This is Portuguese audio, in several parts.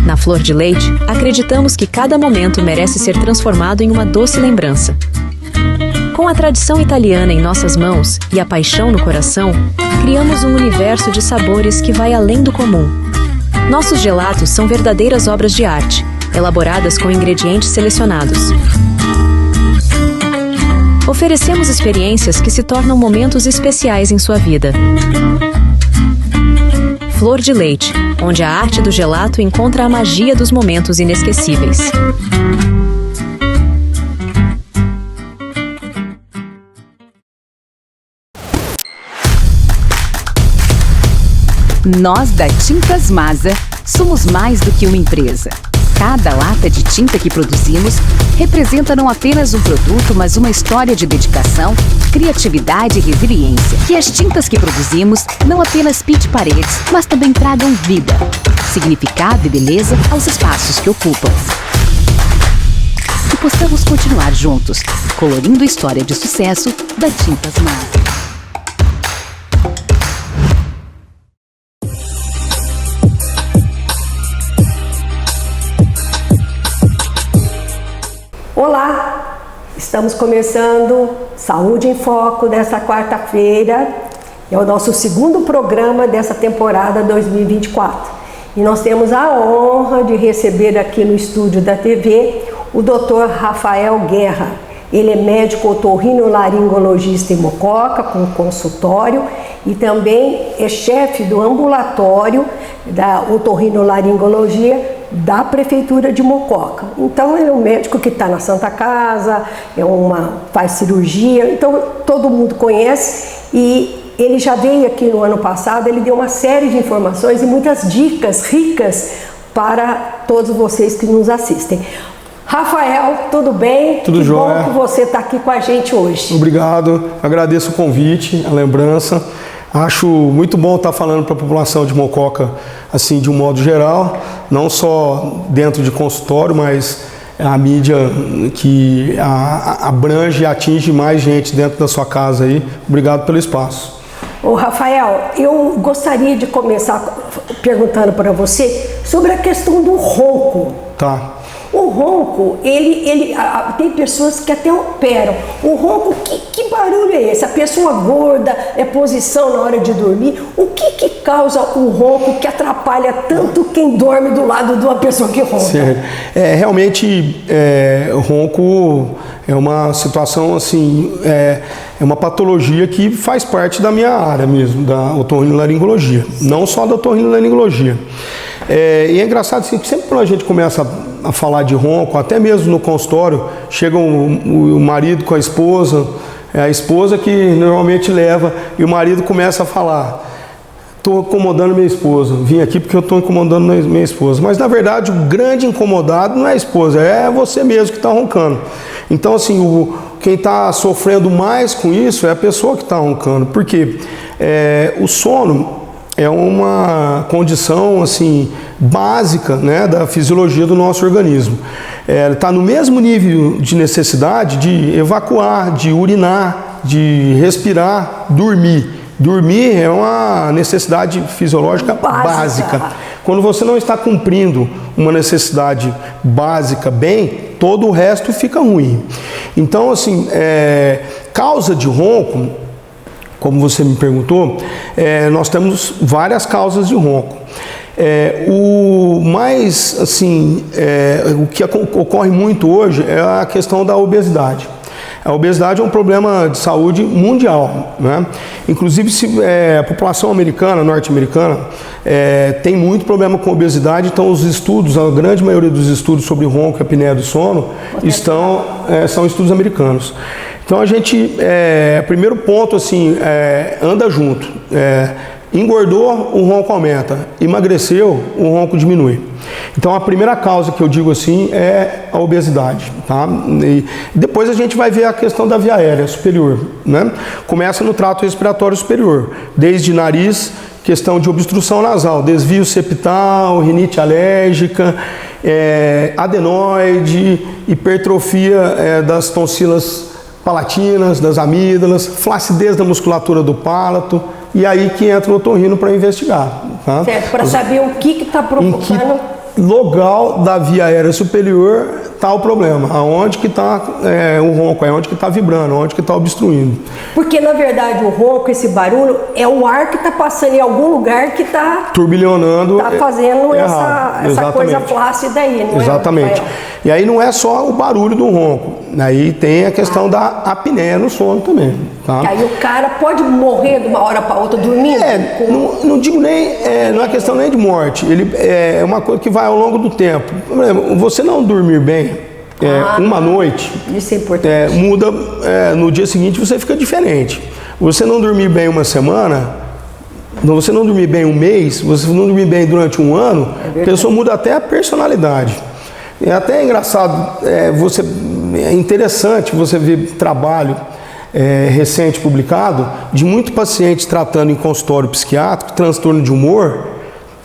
Na Flor de Leite, acreditamos que cada momento merece ser transformado em uma doce lembrança. Com a tradição italiana em nossas mãos e a paixão no coração, criamos um universo de sabores que vai além do comum. Nossos gelatos são verdadeiras obras de arte, elaboradas com ingredientes selecionados. Oferecemos experiências que se tornam momentos especiais em sua vida. Flor de Leite, onde a arte do gelato encontra a magia dos momentos inesquecíveis. Nós da Tintas Masa somos mais do que uma empresa. Cada lata de tinta que produzimos representa não apenas um produto, mas uma história de dedicação, criatividade e resiliência. Que as tintas que produzimos não apenas pinte paredes, mas também tragam vida, significado e beleza aos espaços que ocupam. Que possamos continuar juntos, colorindo a história de sucesso da Tintas Masa. Olá, estamos começando Saúde em Foco dessa quarta-feira. É o nosso segundo programa dessa temporada 2024. E nós temos a honra de receber aqui no estúdio da TV o Dr. Rafael Guerra. Ele é médico otorrinolaringologista em Mococa, com consultório, e também é chefe do ambulatório da otorrinolaringologia da Prefeitura de Mococa. Então ele é um médico que está na Santa Casa, faz cirurgia, então todo mundo conhece, e ele já veio aqui no ano passado, ele deu uma série de informações e muitas dicas ricas para todos vocês que nos assistem. Rafael, tudo bem? Tudo jóia. Bom que você está aqui com a gente hoje. Obrigado, agradeço o convite, a lembrança. Acho muito bom estar falando para a população de Mococa, assim, de um modo geral, não só dentro de consultório, mas a mídia que abrange e atinge mais gente dentro da sua casa aí. Obrigado pelo espaço. Ô Rafael, eu gostaria de começar perguntando para você sobre a questão do ronco. Tá. O ronco, tem pessoas que até operam. O ronco, que barulho é esse? A pessoa gorda, é posição na hora de dormir. O que causa o ronco que atrapalha tanto quem dorme do lado de uma pessoa que ronca? Sim. Realmente, o ronco é uma situação assim, é uma patologia que faz parte da minha área mesmo, da otorrinolaringologia. Não só da otorrinolaringologia. E é engraçado assim, que sempre quando a gente começa a falar de ronco, até mesmo no consultório, chega o marido com a esposa que normalmente leva, e o marido começa a falar: estou incomodando minha esposa, vim aqui porque eu estou incomodando minha esposa. Mas na verdade o grande incomodado não é a esposa, é você mesmo que está roncando. Então assim, quem está sofrendo mais com isso é a pessoa que está roncando, porque o sono é uma condição assim básica, né, da fisiologia do nosso organismo. Ele está no mesmo nível de necessidade de evacuar, de urinar, de respirar, dormir. Dormir é uma necessidade fisiológica básica. Quando você não está cumprindo uma necessidade básica bem, todo o resto fica ruim. Então, assim, causa de ronco, como você me perguntou, nós temos várias causas de ronco. O mais, assim, o que ocorre muito hoje é a questão da obesidade. A obesidade é um problema de saúde mundial, né? Inclusive, a população americana, norte-americana, tem muito problema com obesidade, então os estudos, a grande maioria dos estudos sobre ronco e apneia do sono são estudos americanos. Então a gente, primeiro ponto assim, anda junto. Engordou, o ronco aumenta. Emagreceu, o ronco diminui. Então a primeira causa que eu digo assim é a obesidade, tá? E depois a gente vai ver a questão da via aérea superior, né? Começa no trato respiratório superior, desde nariz, questão de obstrução nasal, desvio septal, rinite alérgica, adenoide, hipertrofia das tonsilas palatinas, das amígdalas, flacidez da musculatura do palato, e aí que entra o otorrino para investigar. Tá? Certo, para saber o que está provocando. Local da via aérea superior está o problema, aonde que está o ronco, aonde que está vibrando, aonde que está obstruindo. Porque na verdade o ronco, esse barulho, é o ar que está passando em algum lugar que está turbilhonando, está fazendo essa coisa flácida aí, não exatamente. E aí não é só o barulho do ronco, aí tem a questão da apneia no sono também. Tá? Que aí o cara pode morrer de uma hora para outra dormindo? Não digo nem, não é questão nem de morte, ele é uma coisa que vai ao longo do tempo. Você não dormir bem uma noite, isso é importante. Muda, no dia seguinte você fica diferente. Você não dormir bem uma semana, você não dormir bem um mês, você não dormir bem durante um ano, a pessoa muda até a personalidade. É até engraçado, é interessante você ver trabalho recente publicado de muitos pacientes tratando em consultório psiquiátrico, transtorno de humor.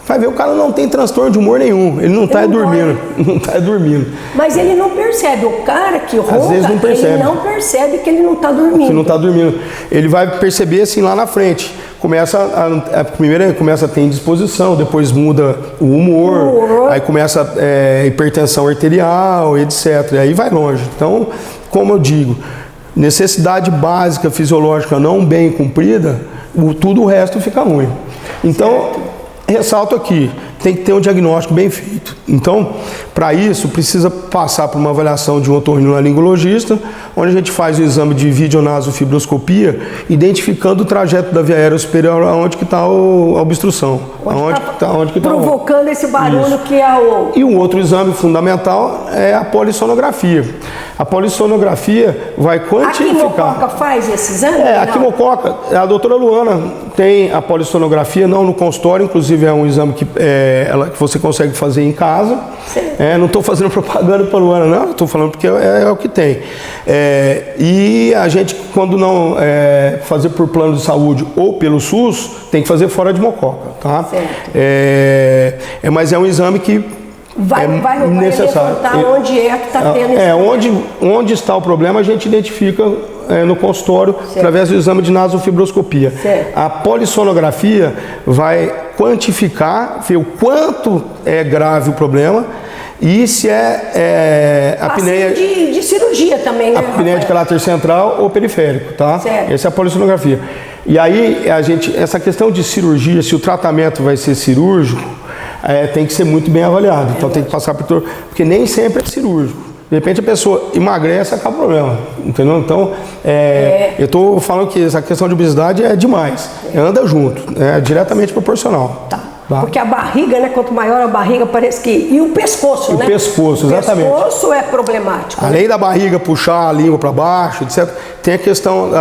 Vai ver, o cara não tem transtorno de humor nenhum, ele não está dormindo, não está dormindo. Mas ele não percebe, o cara que ronca, às vezes não percebe. Ele não percebe que ele não está dormindo. Que não está dormindo. Ele vai perceber assim lá na frente. Primeiro começa a ter indisposição, depois muda o humor, aí começa hipertensão arterial, etc. E aí vai longe. Então, como eu digo, necessidade básica fisiológica não bem cumprida, tudo o resto fica ruim. Então, ressalto aqui, tem que ter um diagnóstico bem feito. Então, para isso, precisa passar por uma avaliação de um otorrinolaringologista, onde a gente faz o exame de videonasofibroscopia, identificando o trajeto da via aérea superior, aonde que está a obstrução. Onde que está provocando esse barulho. Isso. Que é o... E um outro exame fundamental é a polissonografia. A polissonografia vai quantificar... A quimococa faz esse exame? A quimococa, a doutora Luana tem a polissonografia, não no consultório, inclusive é um exame que você consegue fazer em casa. Não estou fazendo propaganda para a Luana, não, estou falando porque é o que tem. E a gente, quando não fazer por plano de saúde ou pelo SUS, tem que fazer fora de mococa, tá? Mas é um exame que vai necessário. Onde que está tendo esse onde está o problema, a gente identifica no consultório, através do exame de nasofibroscopia. A polissonografia vai quantificar, ver o quanto é grave o problema e se apneia de cirurgia também, né? Apneia de caráter central ou periférico, tá? Essa é a polissonografia. E aí, essa questão de cirurgia, se o tratamento vai ser cirúrgico, tem que ser muito bem avaliado. Então tem que passar por todo, porque nem sempre é cirúrgico. De repente a pessoa emagrece e acaba o problema, entendeu? Então, eu estou falando que essa questão de obesidade é demais, anda junto, é diretamente proporcional. Tá. Porque a barriga, né? Quanto maior a barriga, parece que... E o pescoço, né? O pescoço, exatamente. O pescoço é problemático. Além da barriga puxar a língua para baixo, etc., tem a questão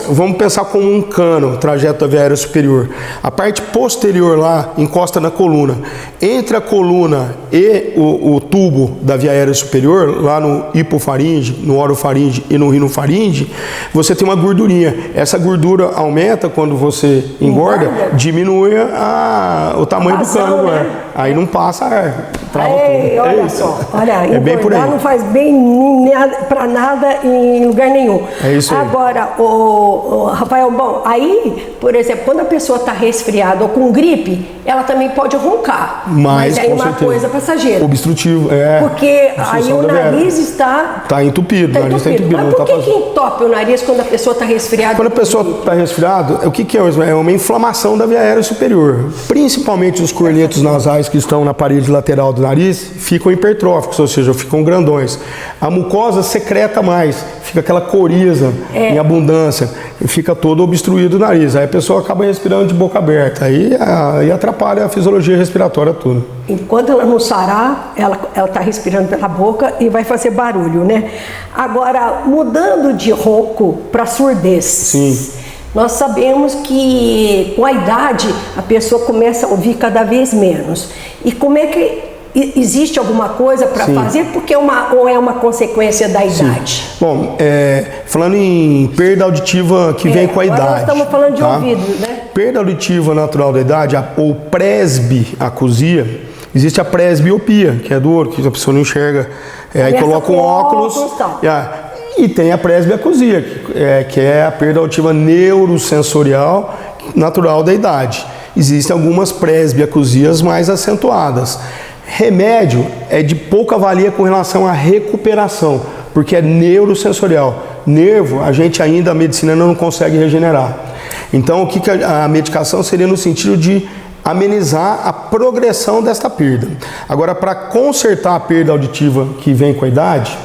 vamos pensar como um cano, trajeto da via aérea superior. A parte posterior lá encosta na coluna. Entre a coluna e o tubo da via aérea superior, lá no hipofaringe, no orofaringe e no rinofaringe, você tem uma gordurinha. Essa gordura aumenta quando você engorda, diminui o tamanho do cano, né? Aí não passa ar. Olha só, olha, bem por aí. Não faz bem para nada em lugar nenhum. É isso aí. Agora, Rafael, bom, aí, por exemplo, quando a pessoa está resfriada ou com gripe, ela também pode roncar. Mas aí uma coisa passageira. Obstrutivo, porque aí o nariz está entupido. Mas por que entope o nariz quando a pessoa está resfriada? Quando a pessoa está resfriada, o que é? É uma inflamação da via aérea superior. Principalmente os cornetos nasais que estão na parede lateral do nariz ficam hipertróficos, ou seja, ficam grandões. A mucosa secreta mais, fica aquela coriza em abundância, e fica todo obstruído o nariz. Aí a pessoa acaba respirando de boca aberta, aí atrapalha a fisiologia respiratória tudo. Enquanto ela não sarar, ela está respirando pela boca e vai fazer barulho, né? Agora, mudando de ronco para surdez. Sim. Nós sabemos que com a idade a pessoa começa a ouvir cada vez menos. E como é que existe alguma coisa para fazer? Porque ou é uma consequência da idade? Sim. Bom, falando em perda auditiva que vem com a idade. Nós estamos falando de ouvido, né? Perda auditiva natural da idade, ou presbiacusia, existe a presbiopia, que é do olho, que a pessoa não enxerga. Aí coloca um óculos. E tem a presbiacusia, que é a perda auditiva neurosensorial natural da idade. Existem algumas presbiacusias mais acentuadas. Remédio é de pouca valia com relação à recuperação, porque é neurosensorial. Nervo, a medicina ainda não consegue regenerar. Então, o que a medicação seria no sentido de amenizar a progressão desta perda. Agora, para consertar a perda auditiva que vem com a idade,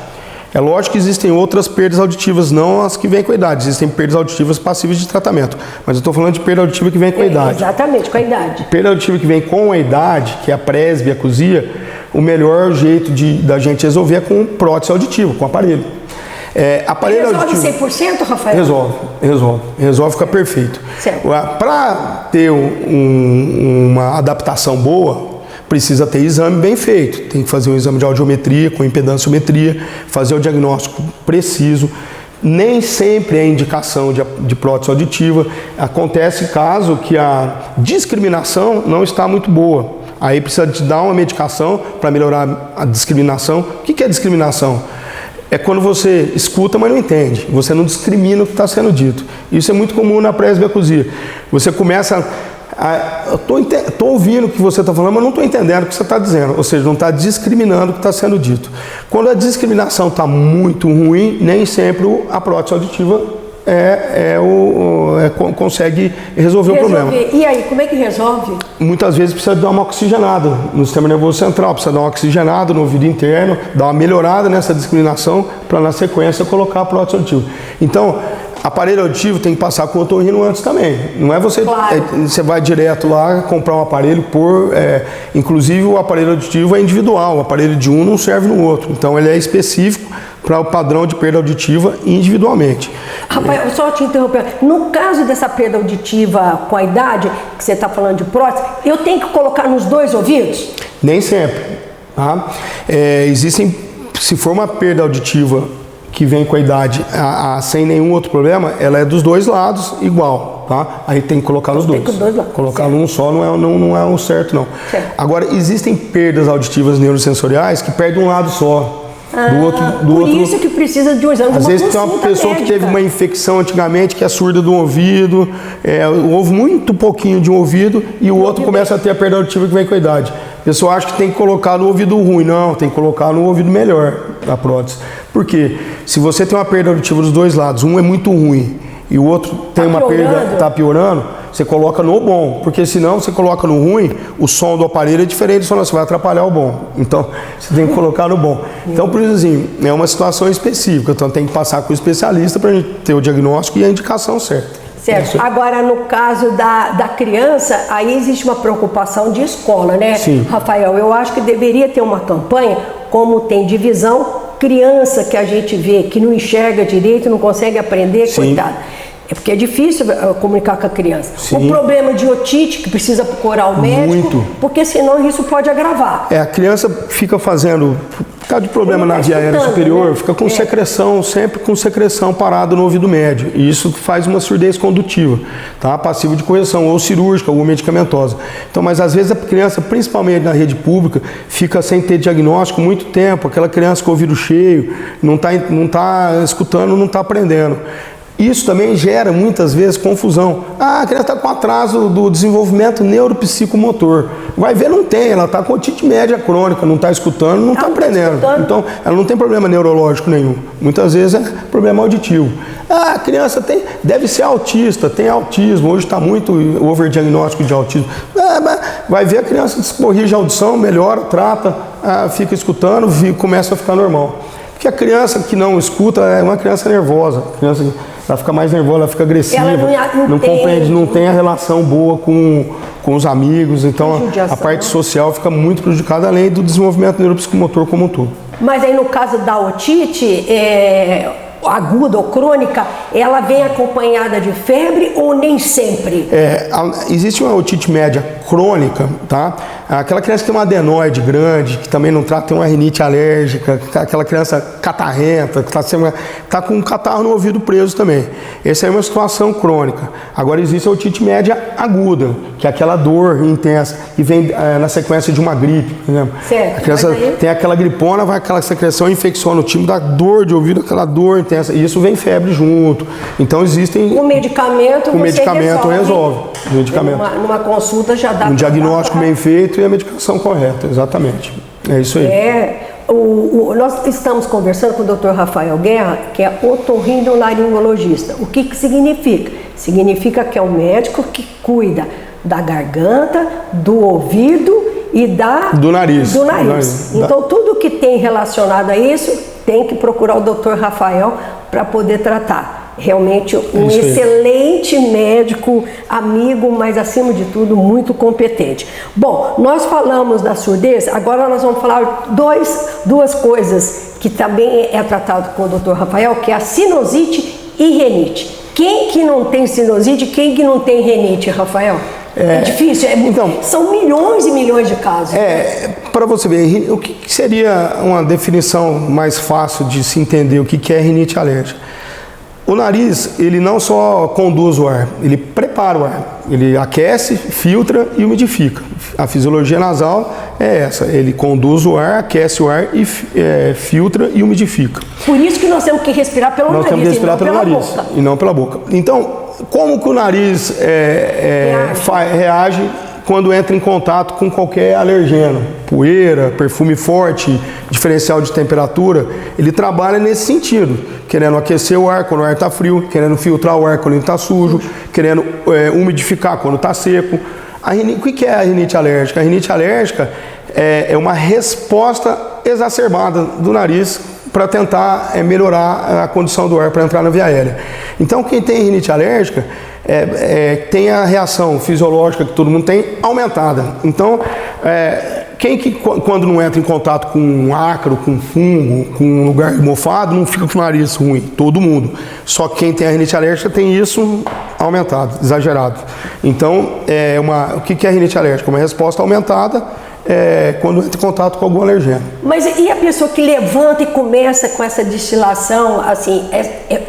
é lógico que existem outras perdas auditivas, não as que vêm com a idade. Existem perdas auditivas passíveis de tratamento. Mas eu estou falando de perda auditiva que vem com a idade. Exatamente, com a idade. Perda auditiva que vem com a idade, que é a presbiacusia, o melhor jeito da gente resolver é com prótese auditiva, com aparelho. Aparelho resolve auditivo, 100%, Rafael? Resolve, fica perfeito. Para ter uma adaptação boa, precisa ter exame bem feito. Tem que fazer um exame de audiometria, com impedanciometria, fazer o diagnóstico preciso. Nem sempre é indicação de prótese auditiva. Acontece caso que a discriminação não está muito boa. Aí precisa de dar uma medicação para melhorar a discriminação. O que é discriminação? É quando você escuta, mas não entende. Você não discrimina o que está sendo dito. Isso é muito comum na presbiacusia. Você começa estou ouvindo o que você está falando, mas não estou entendendo o que você está dizendo. Ou seja, não está discriminando o que está sendo dito. Quando a discriminação está muito ruim, nem sempre a prótese auditiva consegue resolver o problema. E aí, como é que resolve? Muitas vezes precisa dar uma oxigenada no sistema nervoso central, precisa dar uma oxigenada no ouvido interno, dar uma melhorada nessa discriminação para na sequência colocar a prótese auditiva. Então, aparelho auditivo tem que passar com o otorrino antes também. Não é você, claro. Você vai direto lá comprar um aparelho inclusive o aparelho auditivo é individual, o aparelho de um não serve no outro. Então ele é específico para o padrão de perda auditiva individualmente. Rafael, só te interromper. No caso dessa perda auditiva com a idade, que você está falando de prótese, eu tenho que colocar nos dois ouvidos? Nem sempre. Tá? Se for uma perda auditiva que vem com a idade sem nenhum outro problema, ela é dos dois lados igual, tá? Aí tem que colocar nos dois. Colocar num só não é o certo, não. Certo. Agora, existem perdas auditivas neurosensoriais que perdem um lado só. Por isso que precisa de um exame. Às vezes tem uma pessoa que teve uma infecção antigamente, que é surda do ouvido, ouve muito pouquinho de um ouvido e o outro começa a ter a perda auditiva que vem com a idade. A pessoa acha que tem que colocar no ouvido ruim. Não, tem que colocar no ouvido melhor a prótese. Por quê? Se você tem uma perda auditiva dos dois lados, um é muito ruim e o outro tem uma perda, está piorando, você coloca no bom, porque senão você coloca no ruim, o som do aparelho é diferente do som, você vai atrapalhar o bom. Então, você tem que colocar no bom. Então, por isso, assim, é uma situação específica, então tem que passar com o especialista para a gente ter o diagnóstico e a indicação certa. Certo. Agora, no caso da criança, aí existe uma preocupação de escola, né? Sim. Rafael, eu acho que deveria ter uma campanha, como tem divisão, criança que a gente vê que não enxerga direito, não consegue aprender, Sim. coitado. É porque é difícil comunicar com a criança. Sim. O problema de otite, que precisa procurar o médico, porque senão isso pode agravar. A criança fica fazendo, por causa de problema na via aérea superior, né? Fica com secreção, sempre com secreção parada no ouvido médio. E isso faz uma surdez condutiva, tá? Passiva de correção, ou cirúrgica, ou medicamentosa. Então, mas às vezes a criança, principalmente na rede pública, fica sem ter diagnóstico muito tempo. Aquela criança com o ouvido cheio, não tá escutando, não está aprendendo. Isso também gera, muitas vezes, confusão. A criança está com atraso do desenvolvimento neuropsicomotor. Vai ver, não tem. Ela está com otite média crônica, não está escutando, não está aprendendo. Então, ela não tem problema neurológico nenhum. Muitas vezes é problema auditivo. A criança deve ser autista, tem autismo. Hoje está muito overdiagnóstico de autismo. Vai ver, a criança corrige a audição, melhora, trata, fica escutando, começa a ficar normal. Porque a criança que não escuta é uma criança nervosa. Ela fica mais nervosa, ela fica agressiva, não compreende, não tem a relação boa com os amigos, então a parte social fica muito prejudicada, além do desenvolvimento neuropsicomotor como um todo. Mas aí no caso da otite, aguda ou crônica, ela vem acompanhada de febre ou nem sempre? Existe uma otite média crônica, tá? Aquela criança que tem uma adenoide grande, que também não trata, tem uma rinite alérgica, aquela criança catarrenta, que está com um catarro no ouvido preso também. Essa é uma situação crônica. Agora existe a otite média aguda, que é aquela dor intensa, que vem na sequência de uma gripe, por exemplo. Certo. A criança tem aquela gripona, vai aquela secreção, infecciona o timo, dá dor de ouvido, aquela dor intensa, e isso vem febre junto. Então existem... O medicamento resolve. O medicamento. Numa consulta já dá... Um diagnóstico bem feito e a medicação correta, exatamente. É isso aí. Nós estamos conversando com o Dr. Rafael Guerra, que é otorrinolaringologista. O que significa? Significa que é um médico que cuida da garganta, do ouvido e do nariz. Então, tudo que tem relacionado a isso, tem que procurar o Dr. Rafael para poder tratar. Realmente um excelente médico, amigo, mas acima de tudo muito competente. Bom, nós falamos da surdez, agora nós vamos falar duas coisas que também é tratado com o Dr. Rafael, que é a sinusite e renite. Quem que não tem sinusite, quem que não tem renite, Rafael? É difícil, então, são milhões e milhões de casos. Para você ver, o que seria uma definição mais fácil de se entender o que é rinite alérgica? O nariz, ele não só conduz o ar, ele prepara o ar. Ele aquece, filtra e umidifica. A fisiologia nasal é essa. Ele conduz o ar, aquece o ar e filtra e umidifica. Por isso que nós temos que respirar pelo nariz, temos que respirar pelo nariz e não pela boca. Então, como que o nariz reage quando entra em contato com qualquer alergeno? Poeira, perfume forte, diferencial de temperatura, ele trabalha nesse sentido, querendo aquecer o ar quando o ar está frio, querendo filtrar o ar quando ele está sujo, querendo umidificar quando está seco. O que é a rinite alérgica? A rinite alérgica é uma resposta exacerbada do nariz para tentar melhorar a condição do ar para entrar na via aérea. Então, quem tem rinite alérgica tem a reação fisiológica que todo mundo tem aumentada. Então, quando não entra em contato com um ácaro, com fungo, com um lugar mofado, não fica com o nariz ruim? Todo mundo. Só que quem tem a rinite alérgica tem isso aumentado, exagerado. Então, o que é a rinite alérgica? Uma resposta aumentada quando entra em contato com algum alergeno. Mas e a pessoa que levanta e começa com essa destilação, assim,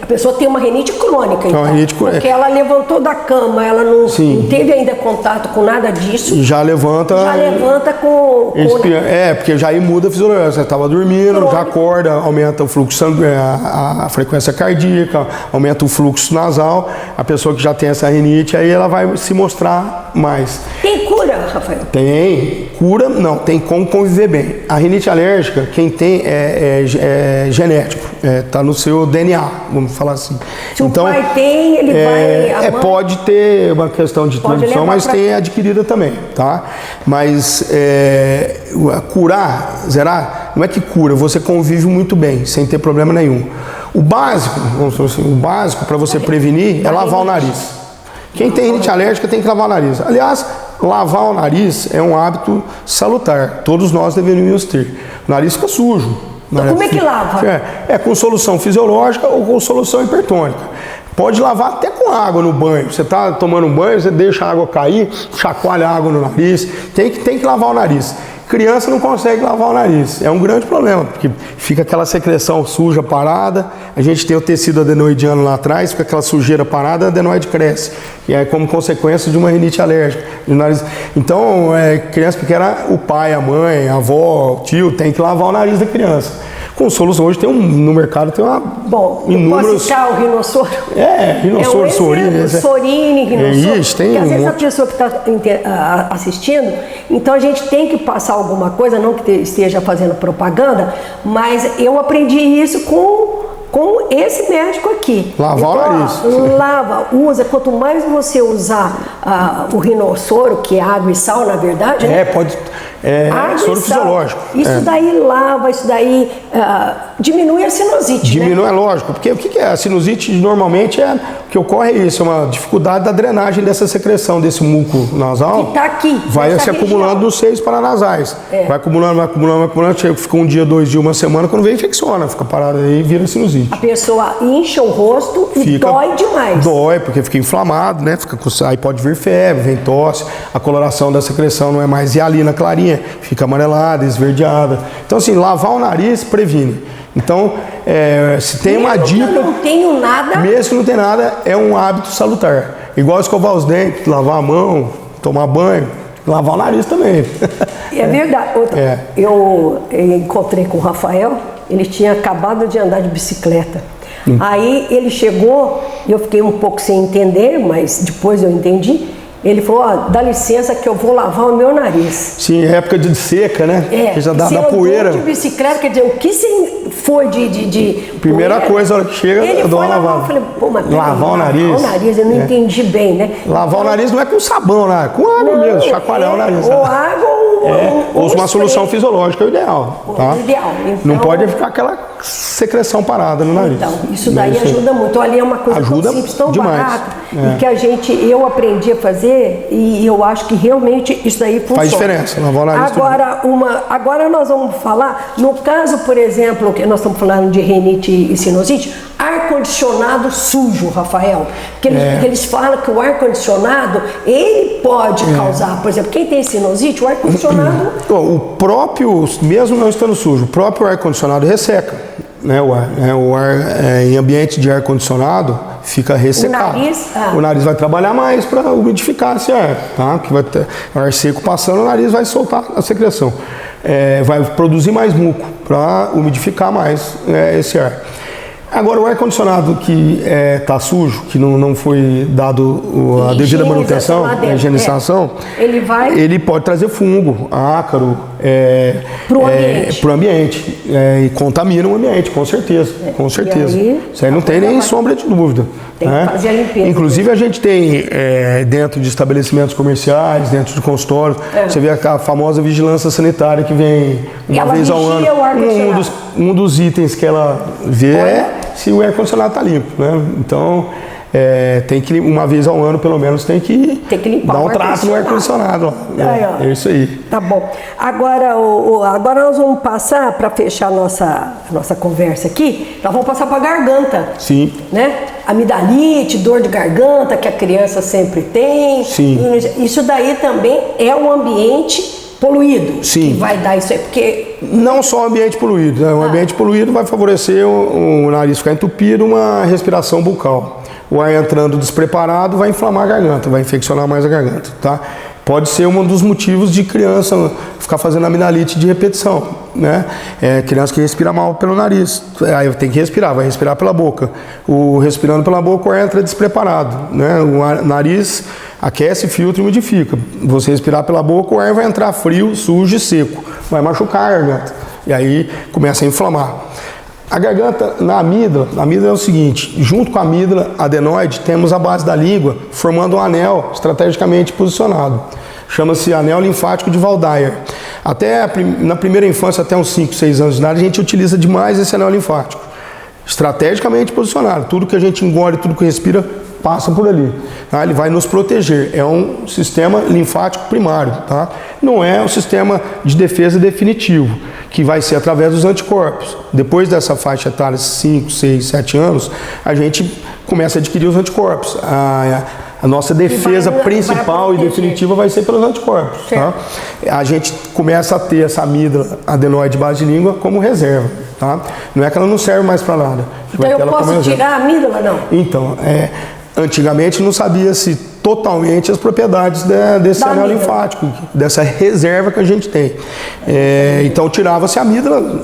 a pessoa tem uma rinite crônica, então, porque ela levantou da cama, ela não teve ainda contato com nada disso. Já levanta com... porque já aí muda a fisiologia. Você estava dormindo, já acorda, aumenta o fluxo sanguíneo, a frequência cardíaca, aumenta o fluxo nasal. A pessoa que já tem essa rinite, aí ela vai se mostrar mais. Tem cura, Rafael? Tem. Cura, não. Tem como conviver bem. A rinite alérgica, quem tem é genético. Está no seu DNA, vamos falar assim. Se o pai tem, ele vai... Pode ter uma questão de transmissão, mas tem adquirida também, tá? Mas curar, zerar, não é que cura, você convive muito bem, sem ter problema nenhum. O básico, vamos falar assim, o básico para você prevenir é lavar o nariz. Quem tem rinite alérgica tem que lavar o nariz. Aliás, lavar o nariz é um hábito salutar. Todos nós deveríamos ter. O nariz fica sujo. Então, como é que lava? Com solução fisiológica ou com solução hipertônica. Pode lavar até com água no banho. Você está tomando um banho, você deixa a água cair, chacoalha a água no nariz. Tem que lavar o nariz. Criança não consegue lavar o nariz. É um grande problema, porque fica aquela secreção suja parada. A gente tem o tecido adenoidiano lá atrás, fica aquela sujeira parada, a adenoide cresce. E é como consequência de uma rinite alérgica. Então, criança pequena, o pai, a mãe, a avó, o tio, tem que lavar o nariz da criança. Com solução, hoje no mercado tem uma... Bom, posso citar o rinossoro? Rinossoro, sorine. Sorine, rinossoro. Isso, tem porque às vezes a pessoa que está assistindo, então a gente tem que passar alguma coisa, não que esteja fazendo propaganda, mas eu aprendi isso com esse médico aqui. Lavar o nariz. Usa. Quanto mais você usar o rinossoro, que é água e sal, na verdade, pode... soro fisiológico. Isso daí lava, isso daí diminui a sinusite, Diminui, é lógico, porque o que é? A sinusite normalmente o que ocorre é isso, é uma dificuldade da drenagem dessa secreção, desse muco nasal. Que tá aqui, vai se acumulando nos seios paranasais. Vai acumulando, fica um dia, 2 dias, uma semana, quando vem infecciona, fica parado aí e vira sinusite. A pessoa incha o rosto e dói demais. Dói, porque fica inflamado, né? Aí pode vir febre, vem tosse, a coloração da secreção não é mais hialina clarinha, fica amarelada, esverdeada. Então, assim, lavar o nariz previne. Então, se tem uma dica... Mesmo que eu não tenho nada... Mesmo que não tem nada, é um hábito salutar. Igual escovar os dentes, lavar a mão, tomar banho, lavar o nariz também. É verdade. Eu encontrei com o Rafael, ele tinha acabado de andar de bicicleta. Aí ele chegou, e eu fiquei um pouco sem entender, mas depois eu entendi. Ele falou, dá licença que eu vou lavar o meu nariz. Sim, é época de seca, né? Que já dá poeira. De bicicleta, quer dizer, o que se foi de primeira poeira, coisa, a hora que chega, eu dou uma lavada. Eu falei, mas lavar o nariz. Lavar o nariz, eu não entendi bem, né? Lavar o nariz não é com sabão, né? Com água mesmo, chacoalhar o nariz. Ou água ou uma solução fisiológica é o ideal. Tá? Ideal. Então, não pode ficar aquela secreção parada no nariz. Então, isso daí ajuda muito. Ali é uma coisa tão simples, tão barata, e que eu aprendi a fazer, e eu acho que realmente isso daí funciona. Faz diferença, lavar o nariz. Agora nós vamos falar, no caso, por exemplo, que nós estamos falando de rinite e sinusite, ar-condicionado sujo, Rafael. Porque eles falam que o ar-condicionado, ele pode causar, por exemplo, quem tem sinusite, o ar-condicionado... O próprio, mesmo não estando sujo, o próprio ar-condicionado resseca. Né, o ar em ambiente de ar-condicionado fica ressecado. O nariz vai trabalhar mais para umidificar esse ar. Tá? Que vai ter ar seco passando, o nariz vai soltar a secreção. Vai produzir mais muco para umidificar mais esse ar. Agora, o ar-condicionado que está sujo, que não foi dado a devida manutenção, a higienização, ele pode trazer fungo, ácaro para o ambiente. E contamina o ambiente, com certeza. Com certeza. Isso aí não tem nem sombra de dúvida. Tem que fazer a limpeza. Inclusive, a gente tem dentro de estabelecimentos comerciais, dentro de consultórios, você vê a famosa vigilância sanitária que vem uma vez ao ano. Um dos itens que ela vê se o ar-condicionado está limpo, né? Então, tem que, uma vez ao ano, pelo menos, tem que limpar, dar um trato no ar-condicionado. É isso aí. Tá bom. Agora nós vamos passar, para fechar a nossa conversa aqui, nós vamos passar para a garganta. Sim. Né? Amidalite, dor de garganta, que a criança sempre tem. Sim. Isso daí também é um ambiente poluído. Sim. Que vai dar isso aí, porque... Não só o ambiente poluído, né? O ambiente poluído vai favorecer o nariz ficar entupido, uma respiração bucal. O ar entrando despreparado vai inflamar a garganta, vai infeccionar mais a garganta, tá? Pode ser um dos motivos de criança ficar fazendo amidalite de repetição, né? Criança que respira mal pelo nariz, aí tem que respirar, vai respirar pela boca. Respirando pela boca, o ar entra despreparado, né? O nariz aquece, filtra e umidifica. Você respirar pela boca, o ar vai entrar frio, sujo e seco, vai machucar a garganta, e aí começa a inflamar. A garganta, na amígdala é o seguinte, junto com a amígdala adenoide, temos a base da língua formando um anel estrategicamente posicionado. Chama-se anel linfático de Waldeyer. Na primeira infância, até uns 5, 6 anos de idade, a gente utiliza demais esse anel linfático. Estrategicamente posicionado. Tudo que a gente engole, tudo que respira, passa por ali. Tá? Ele vai nos proteger. É um sistema linfático primário. Tá? Não é um sistema de defesa definitivo, que vai ser através dos anticorpos. Depois dessa faixa etária, 5, 6, 7 anos, a gente começa a adquirir os anticorpos. A nossa defesa principal e definitiva vai ser pelos anticorpos. Tá? A gente começa a ter essa amígdala adenoide base de língua como reserva. Tá? Não é que ela não serve mais para nada. Então eu posso tirar a amígdala, não? Então, antigamente não sabia-se totalmente as propriedades desse anel linfático, dessa reserva que a gente tem. Então tirava-se a amígdala,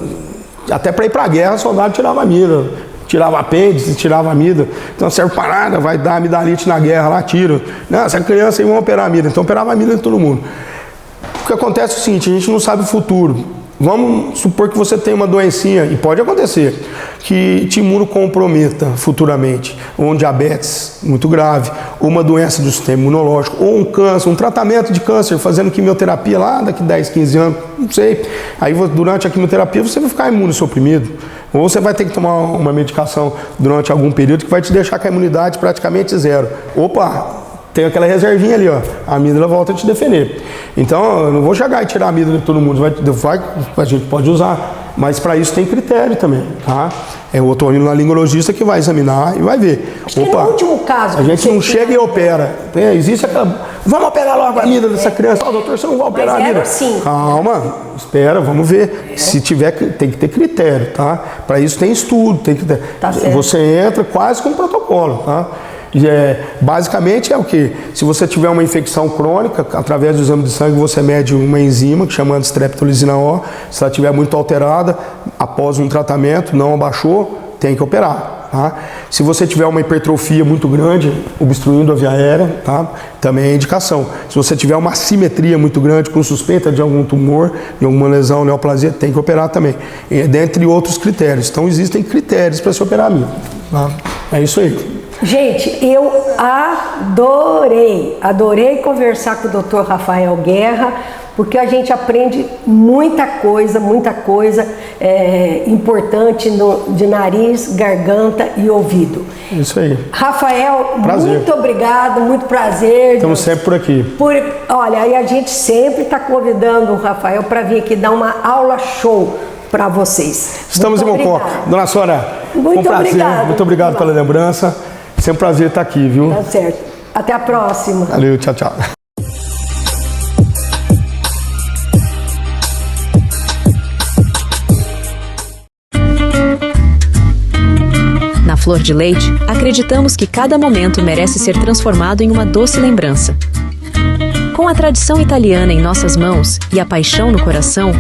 até para ir para a guerra, o soldado tirava a amígdala, tirava apêndice, tirava a amígdala. Então serve para nada, vai dar amidalite na guerra, lá tira. Não, essa criança aí vão operar a amígdala, então operava a amígdala de todo mundo. O que acontece é o seguinte, a gente não sabe o futuro. Vamos supor que você tem uma doencinha, e pode acontecer, que te imunocomprometa futuramente, ou um diabetes muito grave, ou uma doença do sistema imunológico, ou um câncer, um tratamento de câncer, fazendo quimioterapia lá daqui 10, 15 anos, não sei. Aí durante a quimioterapia você vai ficar imunossuprimido, ou você vai ter que tomar uma medicação durante algum período que vai te deixar com a imunidade praticamente zero. Opa! Tem aquela reservinha ali, ó. A amígdala volta a te defender. Então, eu não vou chegar e tirar a amígdala de todo mundo. A gente pode usar, mas para isso tem critério também, tá? É o otorrinolaringologista que vai examinar e vai ver. Acho que no último caso... A gente não chega e opera. Existe aquela... Vamos operar logo a amígdala dessa criança. Doutor, você não vai operar a amígdala? Sim. Calma, espera, vamos ver. Se tiver, tem que ter critério, tá? Para isso tem estudo, tem critério. Tá certo. Você entra quase com um protocolo, tá? Basicamente é o que? Se você tiver uma infecção crônica, através do exame de sangue você mede uma enzima que chama de streptolizina O. Se ela estiver muito alterada, após um tratamento, não abaixou, tem que operar. Tá? Se você tiver uma hipertrofia muito grande, obstruindo a via aérea, tá? Também é indicação. Se você tiver uma assimetria muito grande, com suspeita de algum tumor, de alguma lesão, neoplasia, tem que operar também. Dentre outros critérios. Então existem critérios para se operar a amígdala. Tá? É isso aí. Gente, eu adorei conversar com o Dr. Rafael Guerra, porque a gente aprende muita coisa importante de nariz, garganta e ouvido. Isso aí. Rafael, prazer. Muito obrigado, muito prazer. Estamos sempre por aqui. Olha, e a gente sempre está convidando o Rafael para vir aqui dar uma aula show para vocês. Estamos em Mococa. Dona Sora, muito prazer. Obrigado. Muito obrigado pela lembrança. Sempre um prazer estar aqui, viu? Tá certo. Até a próxima. Valeu, tchau, tchau. Na Flor de Leite, acreditamos que cada momento merece ser transformado em uma doce lembrança. Com a tradição italiana em nossas mãos e a paixão no coração,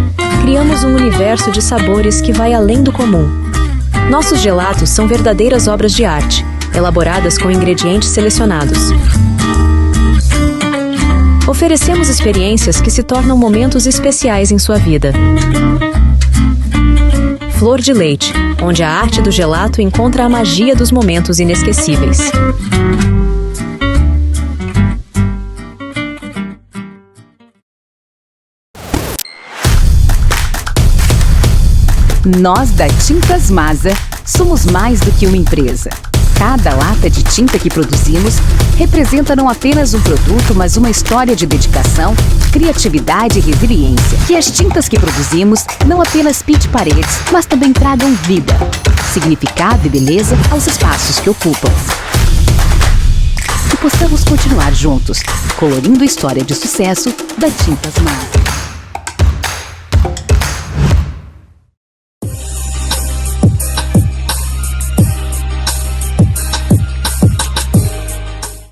criamos um universo de sabores que vai além do comum. Nossos gelatos são verdadeiras obras de arte, elaboradas com ingredientes selecionados. Oferecemos experiências que se tornam momentos especiais em sua vida. Flor de Leite, onde a arte do gelato encontra a magia dos momentos inesquecíveis. Nós da Tintas Masa somos mais do que uma empresa. Cada lata de tinta que produzimos representa não apenas um produto, mas uma história de dedicação, criatividade e resiliência. Que as tintas que produzimos não apenas pinte paredes, mas também tragam vida, significado e beleza aos espaços que ocupam. Que possamos continuar juntos, colorindo a história de sucesso da Tintas Masa.